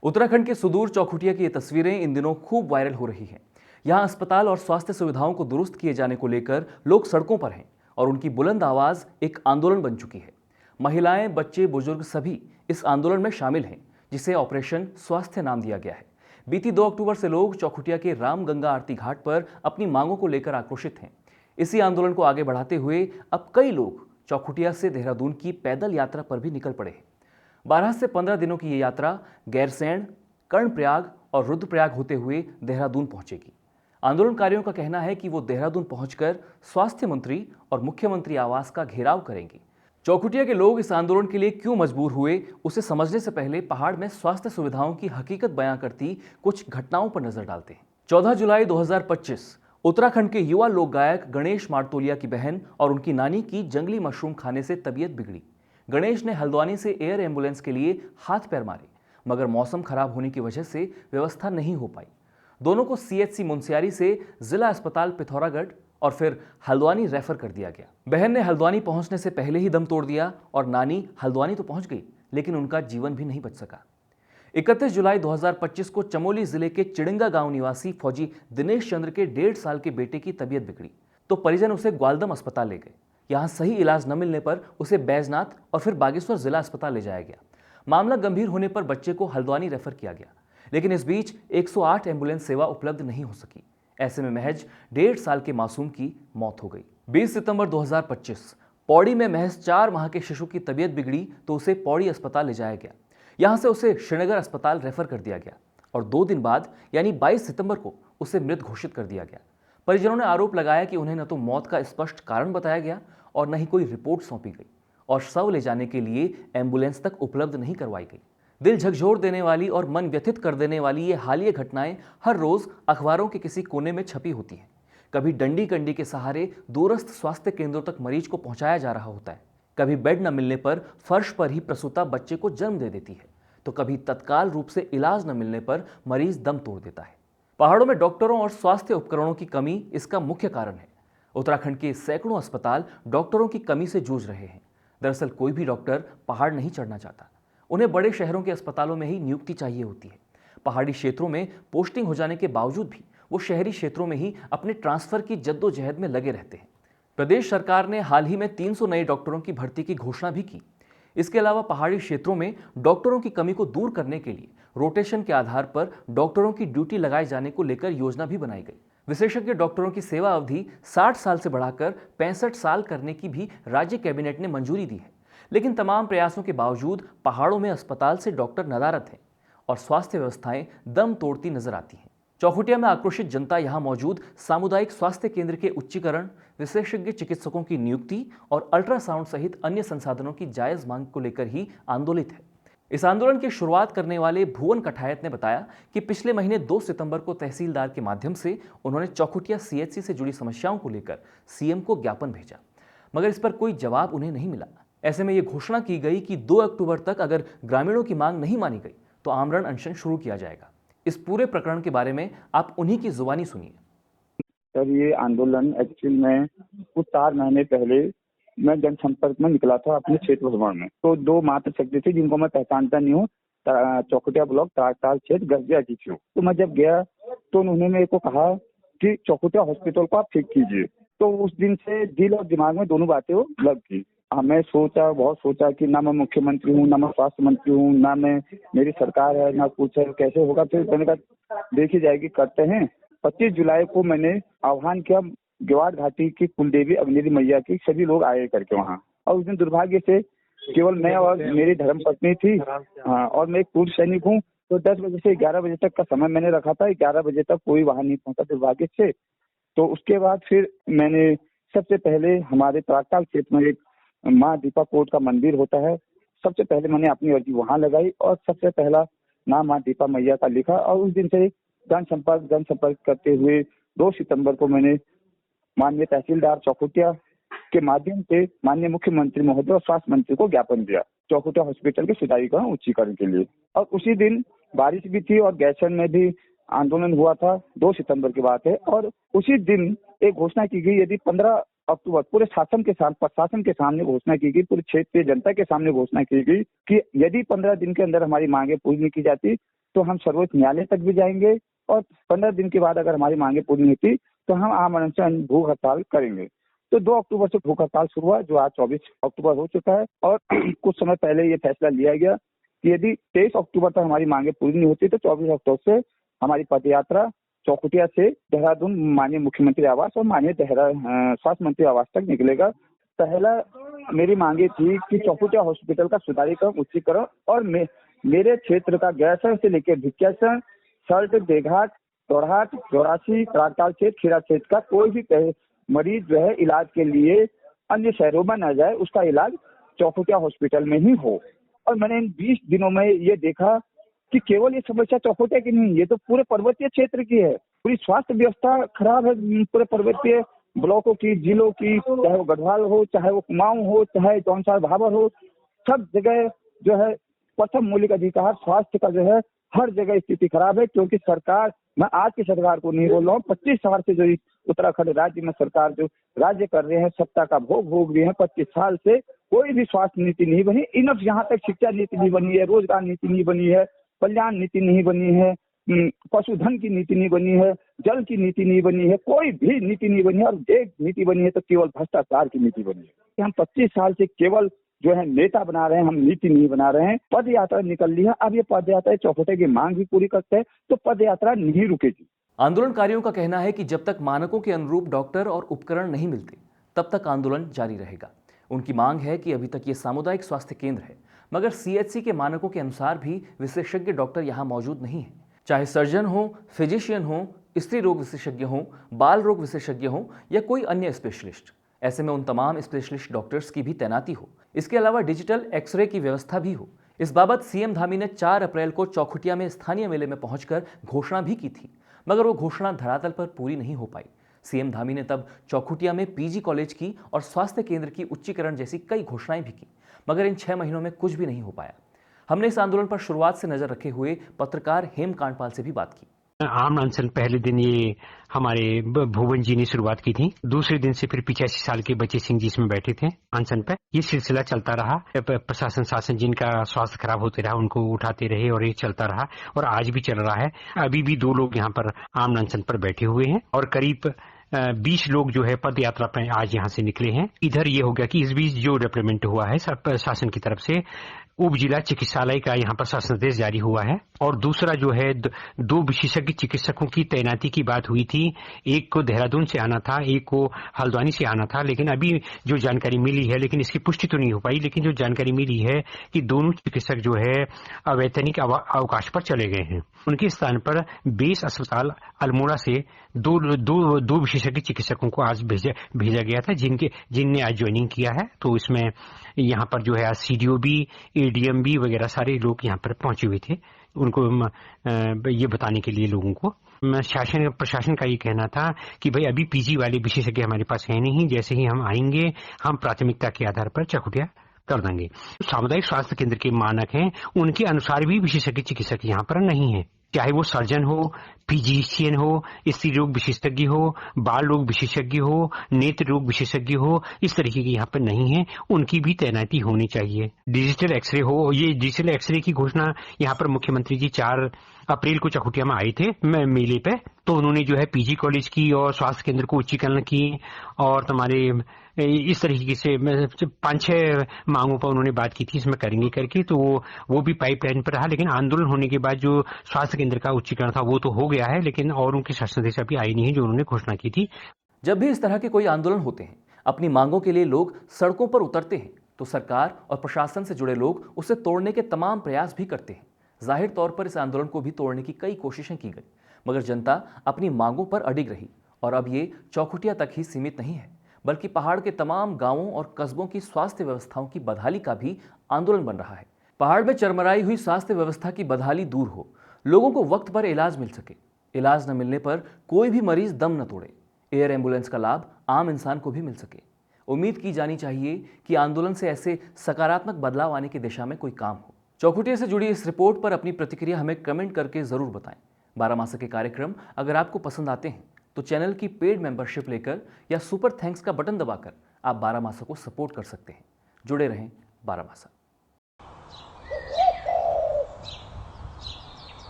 उत्तराखंड के सुदूर चौखुटिया की ये तस्वीरें इन दिनों खूब वायरल हो रही हैं। यहाँ अस्पताल और स्वास्थ्य सुविधाओं को दुरुस्त किए जाने को लेकर लोग सड़कों पर हैं और उनकी बुलंद आवाज एक आंदोलन बन चुकी है। महिलाएं, बच्चे, बुजुर्ग सभी इस आंदोलन में शामिल हैं, जिसे ऑपरेशन स्वास्थ्य नाम दिया गया है। बीती 2 अक्टूबर से लोग चौखुटिया के राम गंगा आरती घाट पर अपनी मांगों को लेकर आक्रोशित हैं। इसी आंदोलन को आगे बढ़ाते हुए अब कई लोग चौखुटिया से देहरादून की पैदल यात्रा पर भी निकल पड़े हैं। 12 से 15 दिनों की ये यात्रा गैरसैंण, कर्णप्रयाग और रुद्रप्रयाग होते हुए देहरादून पहुंचेगी। आंदोलनकारियों का कहना है कि वो देहरादून पहुंचकर स्वास्थ्य मंत्री और मुख्यमंत्री आवास का घेराव करेंगे। चौखुटिया के लोग इस आंदोलन के लिए क्यों मजबूर हुए, उसे समझने से पहले पहाड़ में स्वास्थ्य सुविधाओं की हकीकत बयां करती कुछ घटनाओं पर नजर डालते हैं। 14 जुलाई 2025 उत्तराखंड के युवा लोक गायक गणेश मारतोलिया की बहन और उनकी नानी की जंगली मशरूम खाने से तबीयत बिगड़ी। गणेश ने हल्द्वानी से एयर एम्बुलेंस के लिए हाथ पैर मारे, मगर मौसम खराब होने की वजह से व्यवस्था नहीं हो पाई। दोनों को सीएचसी मुनस्यारी से जिला अस्पताल पिथौरागढ़ और फिर हल्द्वानी रेफर कर दिया गया। बहन ने हल्द्वानी पहुंचने से पहले ही दम तोड़ दिया और नानी हल्द्वानी तो पहुंच गई, लेकिन उनका जीवन भी नहीं बच सका। 31 जुलाई 2025 को चमोली जिले के चिड़िंगा गांव निवासी फौजी दिनेश चंद्र के 1.5 साल के बेटे की तबीयत बिगड़ी तो परिजन उसे ग्वालदम अस्पताल ले गए। यहां सही इलाज न मिलने पर उसे बैजनाथ और फिर बागेश्वर जिला अस्पताल ले जाया गया। मामला गंभीर होने पर बच्चे को हल्द्वानी रेफर किया गया, लेकिन इस बीच 108 एम्बुलेंस सेवा उपलब्ध नहीं हो सकी। ऐसे में महज 1.5 साल के मासूम की मौत हो गई। 20 सितंबर 2025 पौड़ी में महज 4 माह के शिशु की तबीयत बिगड़ी तो उसे पौड़ी अस्पताल ले जाया गया। यहां से उसे श्रीनगर अस्पताल रेफर कर दिया गया और 2 दिन बाद यानी 22 सितंबर को उसे मृत घोषित कर दिया गया। परिजनों ने आरोप लगाया कि उन्हें न तो मौत का स्पष्ट कारण बताया गया और न ही कोई रिपोर्ट सौंपी गई और शव ले जाने के लिए एम्बुलेंस तक उपलब्ध नहीं करवाई गई। दिल झकझोर देने वाली और मन व्यथित कर देने वाली ये हालिया घटनाएं हर रोज अखबारों के किसी कोने में छपी होती हैं। कभी डंडी कंडी के सहारे दूरस्थ स्वास्थ्य केंद्रों तक मरीज को पहुंचाया जा रहा होता है, कभी बेड न मिलने पर फर्श पर ही प्रसूता बच्चे को जन्म दे देती है, तो कभी तत्काल रूप से इलाज न मिलने पर मरीज दम तोड़ देता है। पहाड़ों में डॉक्टरों और स्वास्थ्य उपकरणों की कमी इसका मुख्य कारण है। उत्तराखंड के सैकड़ों अस्पताल डॉक्टरों की कमी से जूझ रहे हैं। दरअसल कोई भी डॉक्टर पहाड़ नहीं चढ़ना चाहता, उन्हें बड़े शहरों के अस्पतालों में ही नियुक्ति चाहिए होती है। पहाड़ी क्षेत्रों में पोस्टिंग हो जाने के बावजूद भी वो शहरी क्षेत्रों में ही अपने ट्रांसफर की जद्दोजहद में लगे रहते हैं। प्रदेश सरकार ने हाल ही में 300 नए डॉक्टरों की भर्ती की घोषणा भी की। इसके अलावा पहाड़ी क्षेत्रों में डॉक्टरों की कमी को दूर करने के लिए रोटेशन के आधार पर डॉक्टरों की ड्यूटी लगाए जाने को लेकर योजना भी बनाई गई। विशेषज्ञ डॉक्टरों की सेवा अवधि 60 साल से बढ़ाकर 65 साल करने की भी राज्य कैबिनेट ने मंजूरी दी है। लेकिन तमाम प्रयासों के बावजूद पहाड़ों में अस्पताल से डॉक्टर नदारद हैं और स्वास्थ्य व्यवस्थाएं दम तोड़ती नजर आती हैं। चौखुटिया में आक्रोशित जनता यहां मौजूद सामुदायिक स्वास्थ्य केंद्र के उच्चीकरण, विशेषज्ञ चिकित्सकों की नियुक्ति और अल्ट्रासाउंड सहित अन्य संसाधनों की जायज मांग को लेकर ही आंदोलित है। इस आंदोलन की शुरुआत करने वाले भुवन कठायत ने बताया कि पिछले महीने 2 सितंबर को तहसीलदार के माध्यम से उन्होंने चौखुटिया सीएचसी से जुड़ी समस्याओं को लेकर सीएम को ज्ञापन भेजा, मगर इस पर कोई जवाब उन्हें नहीं मिला। ऐसे में यह घोषणा की गई कि 2 अक्टूबर तक अगर ग्रामीणों की मांग नहीं मानी गई तो आमरण अनशन शुरू किया जाएगा। इस पूरे प्रकरण के बारे में आप उन्हीं की जुबानी सुनिए। सर, ये आंदोलन एक्चुअल में कुछ 4 महीने पहले मैं जनसंपर्क में निकला था अपने क्षेत्र भ्रमण में। तो 2 मात्र शक्ति थी जिनको मैं पहचानता नहीं हूँ, चौखुटिया ब्लॉक तारताल क्षेत्र गरजिया की थी। तो मैं जब गया तो उन्होंने मेरे को कहा कि चौखुटिया हॉस्पिटल को आप ठीक कीजिए। तो उस दिन से दिल और दिमाग में दोनों बातें वो लग गई। मैं बहुत सोचा कि ना मैं मुख्यमंत्री हूँ, ना मैं स्वास्थ्य मंत्री हूँ, ना मैं मेरी सरकार है, ना कुछ है, कैसे होगा। फिर मैंने कहा देखी जाएगी, करते हैं। 25 जुलाई को मैंने आह्वान किया गेवाड़ घाटी की कुलदेवी अग्निदेवी मैया की, सभी लोग आए करके वहाँ। और उस दिन दुर्भाग्य से केवल मैं और मेरी धर्मपत्नी थी। हाँ, और मैं एक पूर्व सैनिक हूँ। तो 10 बजे से 11 बजे तक का समय मैंने रखा था। 11 बजे तक कोई वहाँ नहीं पहुंचा दुर्भाग्य से। तो उसके बाद फिर मैंने सबसे पहले हमारे तारताल क्षेत्र में एक माँ दीपा कोट का मंदिर होता है, सबसे पहले मैंने अपनी अर्जी वहाँ लगाई और सबसे पहला नाम माँ दीपा मैया का लिखा। और उस दिन से जनसंपर्क करते हुए 2 सितंबर को मैंने माननीय तहसीलदार चौखुटिया के माध्यम से माननीय मुख्यमंत्री महोदय और स्वास्थ्य मंत्री को ज्ञापन दिया चौखुटिया हॉस्पिटल के सुधारीकरण उच्चीकरण के लिए। और उसी दिन बारिश भी थी और गैरसैंण में भी आंदोलन हुआ था। 2 सितंबर की बात है। और उसी दिन एक घोषणा की गई, यदि 15 अक्टूबर पूरे प्रशासन के सामने घोषणा की गई, पूरे क्षेत्र की जनता के सामने घोषणा की गई कि यदि 15 दिन के अंदर हमारी मांगे पूरी नहीं की जाती तो हम सर्वोच्च न्यायालय तक भी जाएंगे और 15 दिन के बाद अगर हमारी मांगे पूरी नहीं होती तो हम आम अनशन भूख हड़ताल करेंगे। तो 2 अक्टूबर से भूख हड़ताल शुरू हुआ, जो आज 24 अक्टूबर हो चुका है। और कुछ समय पहले ये फैसला लिया गया कि यदि 23 अक्टूबर तक हमारी मांगे पूरी नहीं होती तो 24 अक्टूबर से हमारी पद यात्रा चौखुटिया से देहरादून माननीय मुख्यमंत्री आवास और माननीय स्वास्थ्य मंत्री आवास तक निकलेगा। पहला मेरी मांगे थी कि चौखुटिया हॉस्पिटल का सुधारीकरण, उच्चीकरण और मेरे क्षेत्र का गैरसैंण से लेकर भिकियासैंण, सल्ट, देघाट, तोरहाट, चौरासी, कराकताल क्षेत्र, खेड़ा क्षेत्र का कोई भी मरीज जो है इलाज के लिए अन्य शहरों में न जाए, उसका इलाज चौखुटिया हॉस्पिटल में ही हो। और मैंने इन 20 दिनों में ये देखा कि केवल ये समस्या चौखुटिया की नहीं, ये तो पूरे पर्वतीय क्षेत्र की है। पूरी स्वास्थ्य व्यवस्था खराब है पूरे पर्वतीय ब्लॉकों की, जिलों की, चाहे वो गढ़वाल हो, चाहे वो कुमाऊं हो, चाहे जौनसार भाबर हो, सब जगह जो है प्रथम मौलिक अधिकार स्वास्थ्य का जो है हर जगह स्थिति खराब है। क्योंकि सरकार, मैं आज की सरकार को नहीं बोल रहा हूँ, 25 साल से जो उत्तराखंड राज्य में सरकार जो राज्य कर रहे हैं, सत्ता का भोग रहे हैं, 25 साल से कोई भी स्वास्थ्य नीति नहीं बनी। इनफ यहाँ तक शिक्षा नीति नहीं बनी है, रोजगार नीति नहीं बनी है, कल्याण नीति नहीं बनी है, पशुधन की नीति नहीं बनी है, जल की नीति नहीं बनी है, कोई भी नीति नहीं बनी है। और एक नीति बनी है तो केवल भ्रष्टाचार की नीति बनी है। हम 25 साल से केवल जो है नेता बना रहे हैं, हम नीति नहीं बना रहे हैं। पद यात्रा निकल ली है, अब ये पद यात्रा चौखुटे की मांग भी पूरी करते हैं तो पद यात्रा नहीं रुकेगी। आंदोलनकारियों का कहना है कि जब तक मानकों के अनुरूप डॉक्टर और उपकरण नहीं मिलते तब तक आंदोलन जारी रहेगा। उनकी मांग है कि अभी तक ये सामुदायिक स्वास्थ्य केंद्र है, मगर सीएचसी के मानकों के अनुसार भी विशेषज्ञ डॉक्टर यहाँ मौजूद नहीं है। चाहे सर्जन हो, फिजिशियन हो, स्त्री रोग विशेषज्ञ हो, बाल रोग विशेषज्ञ हो या कोई अन्य स्पेशलिस्ट, ऐसे में उन तमाम स्पेशलिस्ट डॉक्टर्स की भी तैनाती हो। इसके अलावा डिजिटल एक्सरे की व्यवस्था भी हो। इस बाबत सीएम धामी ने 4 अप्रैल को चौखुटिया में स्थानीय मेले में पहुंचकर घोषणा भी की थी, मगर वो घोषणा धरातल पर पूरी नहीं हो पाई। सीएम धामी ने तब चौखुटिया में पीजी कॉलेज की और स्वास्थ्य केंद्र की उच्चीकरण जैसी कई घोषणाएं भी की, मगर इन 6 महीनों में कुछ भी नहीं हो पाया। हमने इस आंदोलन पर शुरुआत से नजर रखे हुए पत्रकार हेम कांडपाल से भी बात की। आम अनशन पहले दिन ये हमारे भुवन जी ने शुरुआत की थी, दूसरे दिन से फिर 85 साल के बच्चे सिंह जी इसमें बैठे थे अनशन पे। ये सिलसिला चलता रहा, प्रशासन शासन जिनका स्वास्थ्य खराब होते रहा उनको उठाते रहे और ये चलता रहा और आज भी चल रहा है। अभी भी 2 लोग यहाँ पर आम अनशन पर बैठे हुए हैं और करीब 20 लोग जो है पद यात्रा पर आज यहाँ से निकले हैं। इधर ये हो गया कि इस बीच जो डेवलपमेंट हुआ है शासन की तरफ से, उप जिला चिकित्सालय का यहाँ पर शासनादेश जारी हुआ है और दूसरा जो है 2 विशेषज्ञ चिकित्सकों की तैनाती की बात हुई थी। एक को देहरादून से आना था, एक को हल्द्वानी से आना था, लेकिन अभी जो जानकारी मिली है, लेकिन इसकी पुष्टि तो नहीं हो पाई, लेकिन जो जानकारी मिली है कि दोनों चिकित्सक जो है अवैतनिक अवकाश पर चले गए हैं। उनके स्थान पर बेस अस्पताल अल्मोड़ा से दो विशेषज्ञ चिकित्सकों को आज भेजा गया था, जिनने आज ज्वाइनिंग किया है। तो इसमें यहाँ पर जो है आज सीडीओ भी, एडीएम भी वगैरह सारे लोग यहाँ पर पहुंचे हुए थे, उनको ये बताने के लिए लोगों को। प्रशासन का ये कहना था कि भाई अभी पीजी वाले विशेषज्ञ हमारे पास है नहीं, जैसे ही हम आएंगे हम प्राथमिकता के आधार पर चौखुटिया कर देंगे। सामुदायिक स्वास्थ्य केंद्र के मानक हैं, उनके अनुसार भी विशेषज्ञ चिकित्सक यहाँ पर नहीं है। चाहे वो सर्जन हो, फिजिशियन हो, स्त्री रोग विशेषज्ञ हो, बाल रोग विशेषज्ञ हो, नेत्र रोग विशेषज्ञ हो, इस तरीके के यहाँ पर नहीं है, उनकी भी तैनाती होनी चाहिए। डिजिटल एक्सरे हो, ये डिजिटल एक्सरे की घोषणा यहाँ पर मुख्यमंत्री जी 4 अप्रैल को चौखुटिया में आए थे मेले पे, तो उन्होंने जो है पीजी कॉलेज की और स्वास्थ्य केंद्र को उच्चीकरण की और तुम्हारे इस तरीके से 5-6 मांगों पर उन्होंने बात की थी, इसमें करेंगे करके, तो वो भी पाइपलाइन पर रहा। लेकिन आंदोलन होने के बाद जो स्वास्थ्य केंद्र का उच्चीकरण था वो तो हो गया है, लेकिन और उनके शासनादेश अभी आई नहीं है जो उन्होंने घोषणा की थी। जब भी इस तरह के कोई आंदोलन होते हैं, अपनी मांगों के लिए लोग सड़कों पर उतरते हैं, तो सरकार और प्रशासन से जुड़े लोग उसे तोड़ने के तमाम प्रयास भी करते हैं। जाहिर तौर पर इस आंदोलन को भी तोड़ने की कई कोशिशें की गई, मगर जनता अपनी मांगों पर अडिग रही और अब ये चौखुटिया तक ही सीमित नहीं है, बल्कि पहाड़ के तमाम गांवों और कस्बों की स्वास्थ्य व्यवस्थाओं की बदहाली का भी आंदोलन बन रहा है। पहाड़ में चरमराई हुई स्वास्थ्य व्यवस्था की बदहाली दूर हो, लोगों को वक्त पर इलाज मिल सके, इलाज न मिलने पर कोई भी मरीज दम न तोड़े, एयर एम्बुलेंस का लाभ आम इंसान को भी मिल सके। उम्मीद की जानी चाहिए कि आंदोलन से ऐसे सकारात्मक बदलाव आने की दिशा में कोई काम हो। चौखुटिया से जुड़ी इस रिपोर्ट पर अपनी प्रतिक्रिया हमें कमेंट करके जरूर बताएं। 12 मासा के कार्यक्रम अगर आपको पसंद आते हैं तो चैनल की पेड मेंबरशिप लेकर या सुपर थैंक्स का बटन दबाकर आप 12 मासा को सपोर्ट कर सकते हैं। जुड़े रहें 12 मासा।